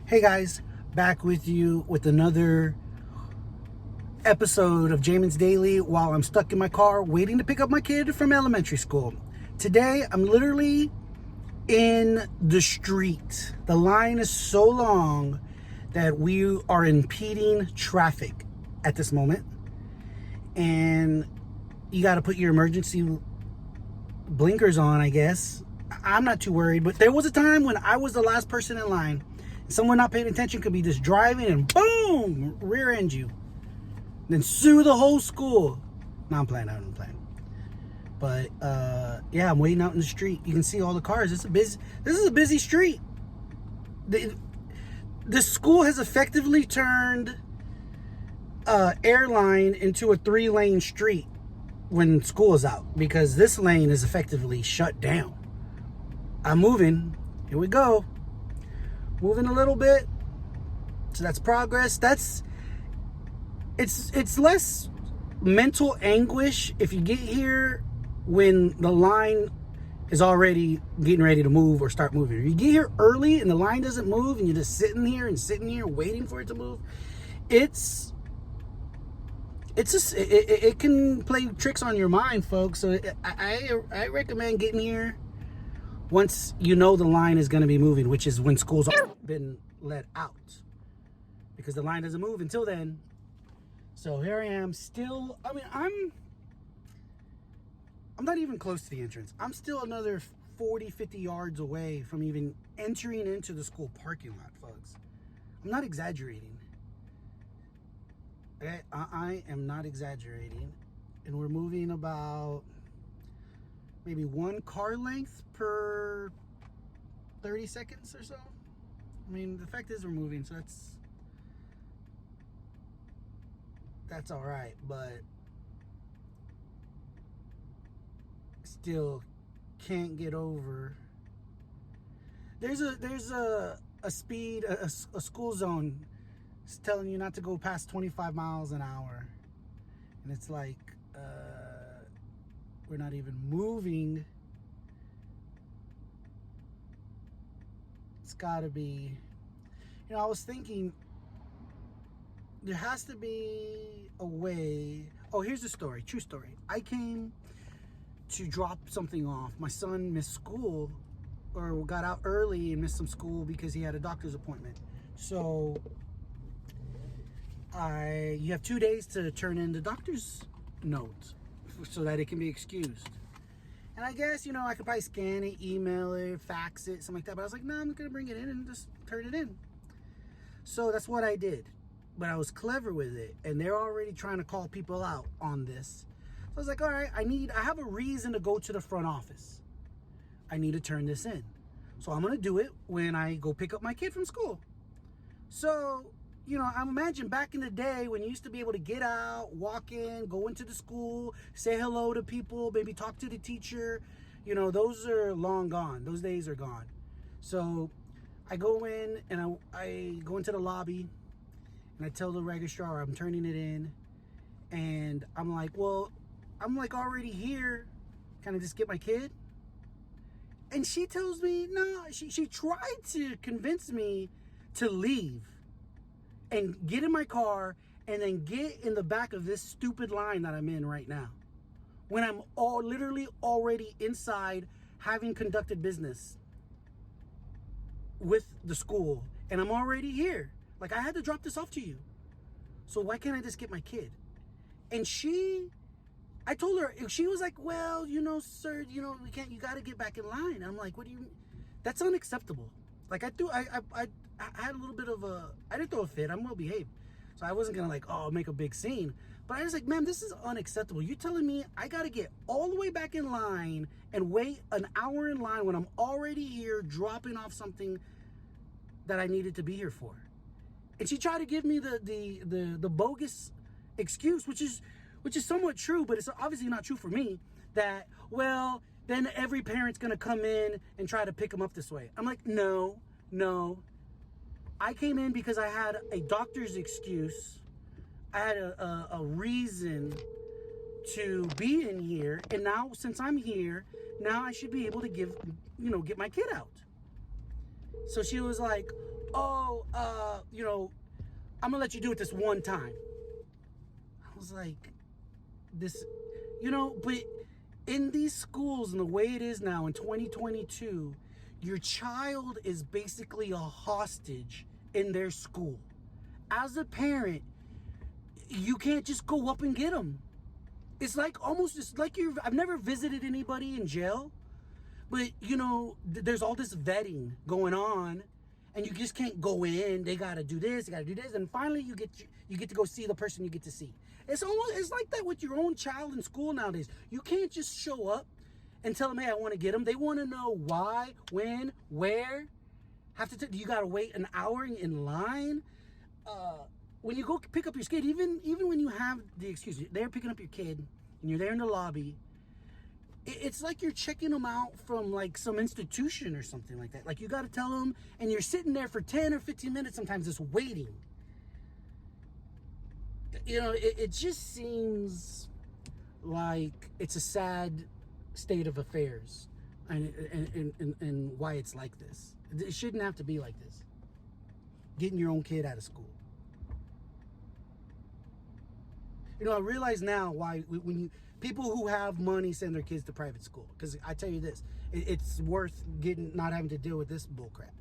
Hey guys, back with you with another episode of Jamin's Daily while I'm stuck in my car waiting to pick up my kid from elementary school. Today, I'm literally in the street. The line is so long that we are impeding traffic at this moment. And you got to put your emergency blinkers on, I guess. I'm not too worried, but there was a time when I was the last person in line. Someone not paying attention could be just driving and boom, rear end you. Then sue the whole school. No, I'm playing. But yeah, I'm waiting out in the street. You can see all the cars. This is a busy street. The school has effectively turned Airline into a 3-lane street when school is out, because this lane is effectively shut down. I'm moving. Here we go. Moving a little bit. So that's progress. It's less mental anguish if you get here when the line is already getting ready to move or start moving. If you get here early and the line doesn't move and you're just sitting here waiting for it to move, it can play tricks on your mind, folks. So I recommend getting here once you know the line is going to be moving, which is when school's been let out, because the line doesn't move until then. So here I am still. I mean, I'm not even close to the entrance. I'm still another 40-50 yards away from even entering into the school parking lot, folks. I'm not exaggerating. Okay, I am not exaggerating. And we're moving about maybe one car length per 30 seconds or so. I mean, the fact is we're moving, so that's all right, but still can't get over. There's a speed, a school zone. It's telling you not to go past 25 miles an hour, and it's like we're not even moving. It's gotta be, I was thinking there has to be a way. Oh, here's the story, true story. I came to drop something off. My son missed school, or got out early and missed some school because he had a doctor's appointment. So you have 2 days to turn in the doctor's note so that it can be excused. And I guess, I could probably scan it, email it, fax it, something like that. But I was like, no, I'm going to bring it in and just turn it in. So that's what I did. But I was clever with it. And they're already trying to call people out on this. So I was like, all right, I have a reason to go to the front office. I need to turn this in. So I'm going to do it when I go pick up my kid from school. So, I imagine back in the day when you used to be able to get out, walk in, go into the school, say hello to people, maybe talk to the teacher. Those are long gone. Those days are gone. So I go in and I go into the lobby and I tell the registrar I'm turning it in. And I'm like, well, I'm like already here. Can I just get my kid? And she tells me, no, she tried to convince me to leave and get in my car and then get in the back of this stupid line that I'm in right now, when I'm literally already inside, having conducted business with the school, and I'm already here. Like, I had to drop this off to you. So why can't I just get my kid? And I told her, she was like, well, sir, we can't, you got to get back in line. And I'm like, what do you, that's unacceptable. Like, I had a little bit of I didn't throw a fit. I'm well behaved. So I wasn't going to make a big scene. But I was like, ma'am, this is unacceptable. You telling me I got to get all the way back in line and wait an hour in line when I'm already here dropping off something that I needed to be here for. And she tried to give me the bogus excuse, which is somewhat true, but it's obviously not true for me, that, well, then every parent's going to come in and try to pick them up this way. I'm like, no. I came in because I had a doctor's excuse. I had a reason to be in here. And now, since I'm here, now I should be able to get my kid out. So she was like, oh, I'm gonna let you do it this one time. I was like, this, but in these schools and the way it is now in 2022, your child is basically a hostage in their school. As a parent, you can't just go up and get them. It's like I've never visited anybody in jail, but there's all this vetting going on, and you just can't go in. They gotta do this, and finally you get to go see the person you get to see. It's like that with your own child in school nowadays. You can't just show up and tell them, hey, I want to get them. They want to know why, when, where. You gotta wait an hour in line. When you go pick up your kid, even when you have the excuse, they're picking up your kid and you're there in the lobby. It's like you're checking them out from like some institution or something like that. Like you got to tell them, and you're sitting there for 10 or 15 minutes sometimes just waiting. It just seems like it's a sad state of affairs, and why it's like this. It shouldn't have to be like this. Getting your own kid out of school. I realize now why when people who have money send their kids to private school. Because I tell you this, it's worth not having to deal with this bullcrap.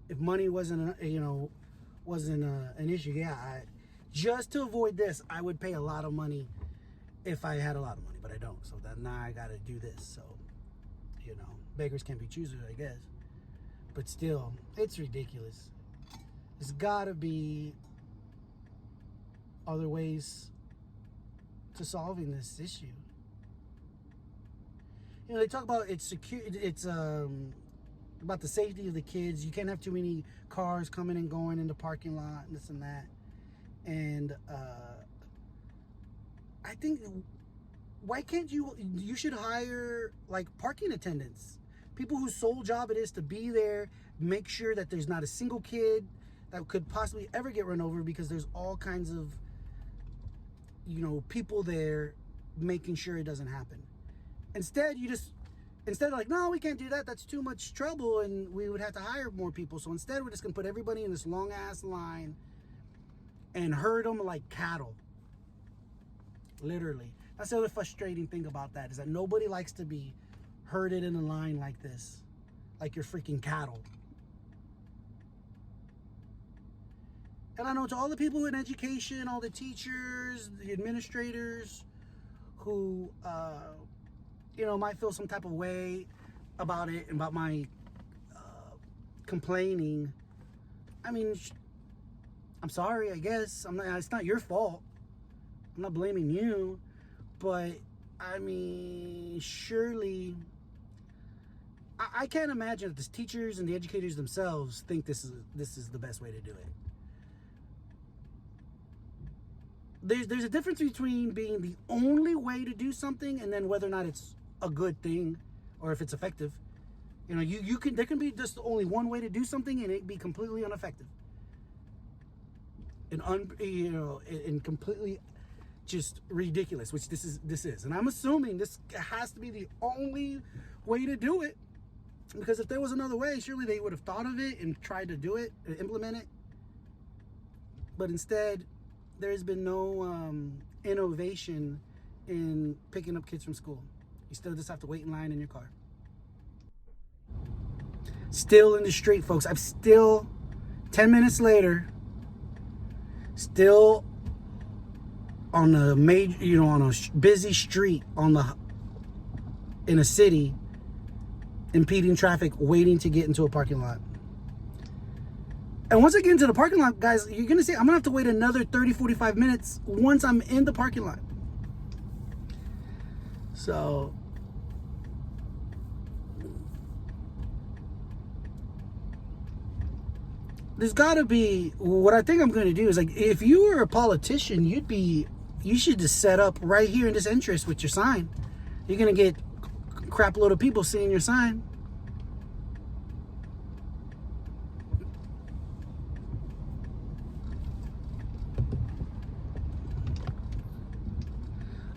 If money wasn't an issue, just to avoid this, I would pay a lot of money if I had a lot of money, but I don't. So now I got to do this. So, beggars can't be choosers, I guess. But still, it's ridiculous. There's got to be other ways to solving this issue. They talk about it's secure. It's about the safety of the kids. You can't have too many cars coming and going in the parking lot and this and that. And I think, why can't you should hire like parking attendants, people whose sole job it is to be there, make sure that there's not a single kid that could possibly ever get run over, because there's all kinds of people there making sure it doesn't happen. Instead like, no, we can't do that, that's too much trouble, and we would have to hire more people. So instead we're just gonna put everybody in this long ass line and herd them like cattle. Literally. That's the other frustrating thing about that, is that nobody likes to be herded in a line like this, like you're freaking cattle. And I know to all the people in education, all the teachers, the administrators who, might feel some type of way about it, about my complaining. I mean, I'm sorry, I guess. It's not your fault. I'm not blaming you. But, I mean, surely, I can't imagine that the teachers and the educators themselves think this is the best way to do it. There's a difference between being the only way to do something and then whether or not it's a good thing or if it's effective. There can be just only one way to do something and it be completely ineffective. And completely just ridiculous, which this is. And I'm assuming this has to be the only way to do it, because if there was another way, surely they would have thought of it and tried to do it and implement it. But instead, there's been no innovation in picking up kids from school. You still just have to wait in line in your car. Still in the street, folks. I'm still 10 minutes later, still on a major, on a busy street in a city, impeding traffic, waiting to get into a parking lot. And once I get into the parking lot, guys, you're going to see I'm going to have to wait another 30, 45 minutes once I'm in the parking lot. So, there's got to be, what I think I'm going to do is, like, if you were a politician, you should just set up right here in this entrance with your sign. You're going to get a crap load of people seeing your sign.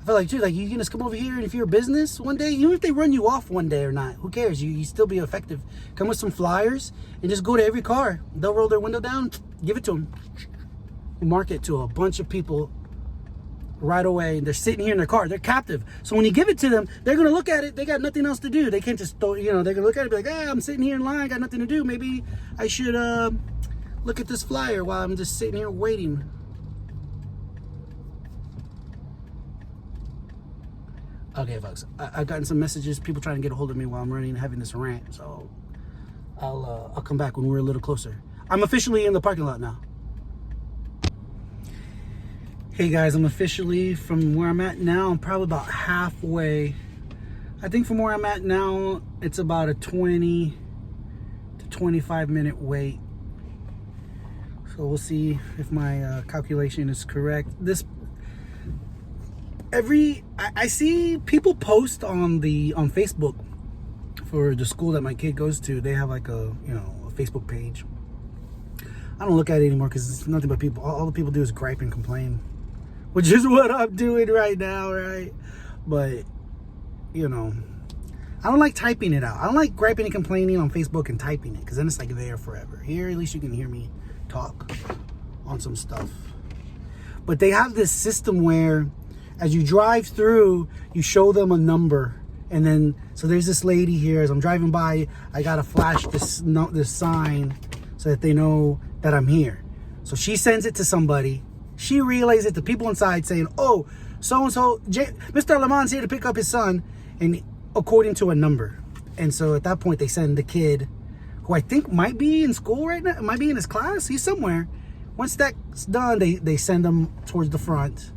feel like, dude, like, you can just come over here, and if you're a business one day, even if they run you off one day or not, who cares? You still be effective. Come with some flyers and just go to every car. They'll roll their window down, give it to them. Market it to a bunch of people right away, and they're sitting here in their car. They're captive. So when you give it to them, they're going to look at it. They got nothing else to do. They can't just throw, they're going to look at it and be like, I'm sitting here in line, got nothing to do. Maybe I should look at this flyer while I'm just sitting here waiting. Okay, folks, I've gotten some messages, people trying to get a hold of me while I'm running and having this rant. So I'll come back when we're a little closer. I'm officially in the parking lot now. Hey guys, I'm officially from where I'm at now. I'm probably about halfway. I think from where I'm at now, it's about a 20 to 25 minute wait. So we'll see if my calculation is correct. I see people post on Facebook for the school that my kid goes to. They have like a Facebook page. I don't look at it anymore because it's nothing but people. All the people do is gripe and complain, which is what I'm doing right now, right? But, I don't like typing it out. I don't like griping and complaining on Facebook and typing it, because then it's like there forever. Here, at least you can hear me talk on some stuff. But they have this system where as you drive through, you show them a number. And then, so there's this lady here. As I'm driving by, I got to flash this sign so that they know that I'm here. So she sends it to somebody. She relays it to people inside saying, oh, so-and-so, Mr. Lemond's here to pick up his son, and according to a number. And so at that point, they send the kid, who I think might be in school right now, might be in his class. He's somewhere. Once that's done, they send him towards the front,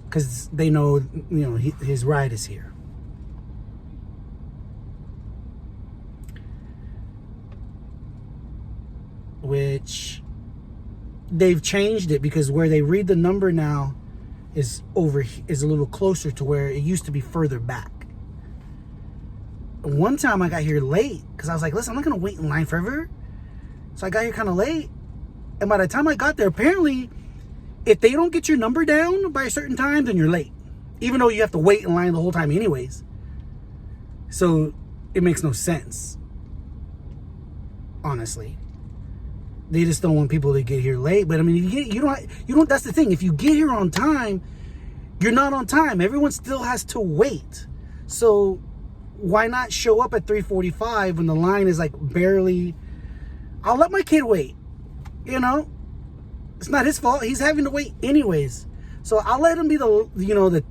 because they know, his ride is here. Which they've changed it, because where they read the number now is a little closer to where it used to be further back. One time I got here late because I was like, listen, I'm not going to wait in line forever. So I got here kind of late. And by the time I got there, apparently, if they don't get your number down by a certain time, then you're late. Even though you have to wait in line the whole time anyways. So it makes no sense. Honestly. They just don't want people to get here late. But I mean, you don't, that's the thing. If you get here on time, you're not on time. Everyone still has to wait. So why not show up at 3:45 when the line is like barely, I'll let my kid wait. It's not his fault. He's having to wait anyways. So I'll let him be the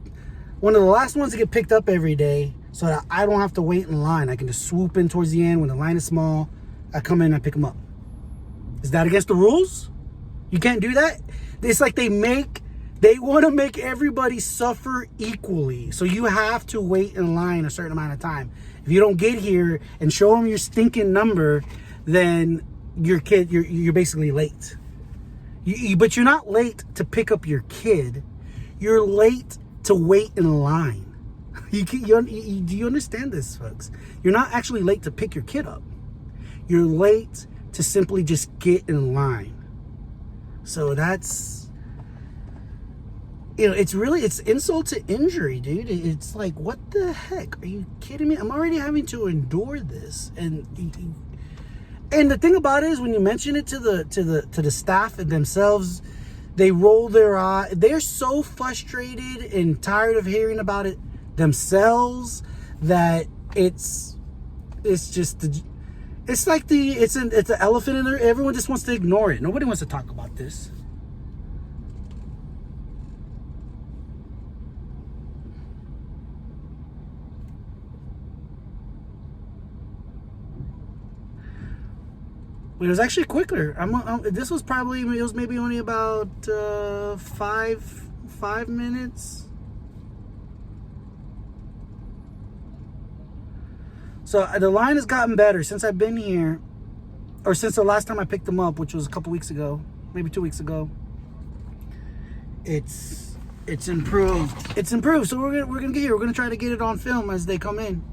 one of the last ones to get picked up every day, so that I don't have to wait in line. I can just swoop in towards the end when the line is small. I come in and I pick him up. Is that against the rules? You can't do that? It's like they want to make everybody suffer equally. So you have to wait in line a certain amount of time. If you don't get here and show them your stinking number, then you're basically late. But you're not late to pick up your kid. You're late to wait in line. Do you understand this, folks? You're not actually late to pick your kid up. You're late to simply just get in line. So that's, it's insult to injury, dude. It's like, what the heck? Are you kidding me? I'm already having to endure this. And the thing about it is, when you mention it to the staff themselves, they roll their eye. They're so frustrated and tired of hearing about it themselves that it's like it's an elephant in there. Everyone just wants to ignore it. Nobody wants to talk about this. It was actually quicker. This was maybe only about 5 minutes. So the line has gotten better since I've been here, or since the last time I picked them up, which was a couple weeks ago, maybe 2 weeks ago. It's improved. It's improved. So we're gonna get here. We're gonna try to get it on film as they come in.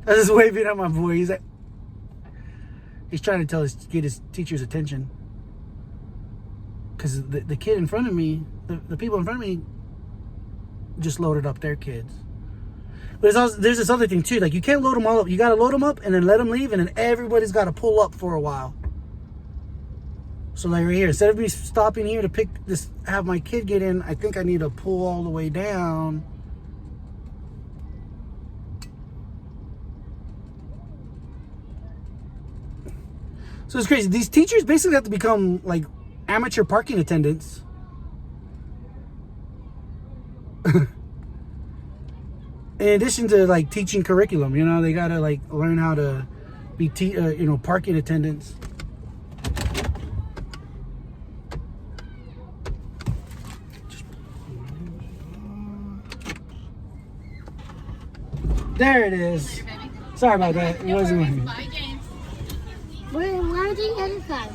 I was just waving at my boy. He's like, He's trying to get his teacher's attention. Because the kid in front of me, the people in front of me just loaded up their kids. But there's this other thing too. Like, you can't load them all up. You got to load them up and then let them leave, and then everybody's got to pull up for a while. So like right here, instead of me stopping here to have my kid get in, I think I need to pull all the way down. So it's crazy. These teachers basically have to become like amateur parking attendants. In addition to like teaching curriculum, you know, they gotta like learn how to be parking attendants. There it is. Sorry about that. It wasn't with me. Where was the other car?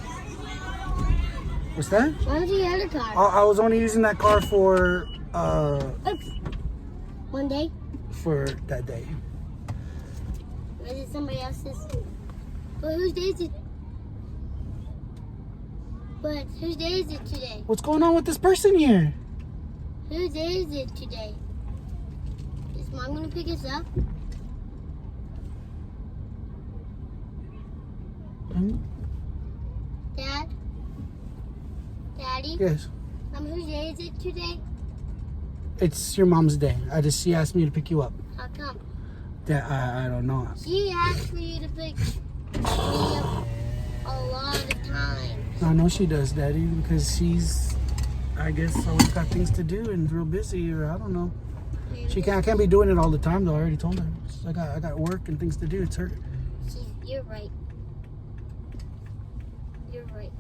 What's that? Where was the other car? I was only using that car for Oops. One day? For that day. Or is it somebody else's? But whose day is it? But whose day is it today? What's going on with this person here? Whose day is it today? Is Mom gonna pick us up? Dad? Daddy? Yes. Whose day is it today? It's your mom's day. She asked me to pick you up. How come? I don't know. She asked for you to pick me up a lot of times. I know she does, Daddy, because she's, I guess, always got things to do and real busy, or I don't know. I can't be doing it all the time, though. I already told her. I got work and things to do. It's her. You're right. You're right.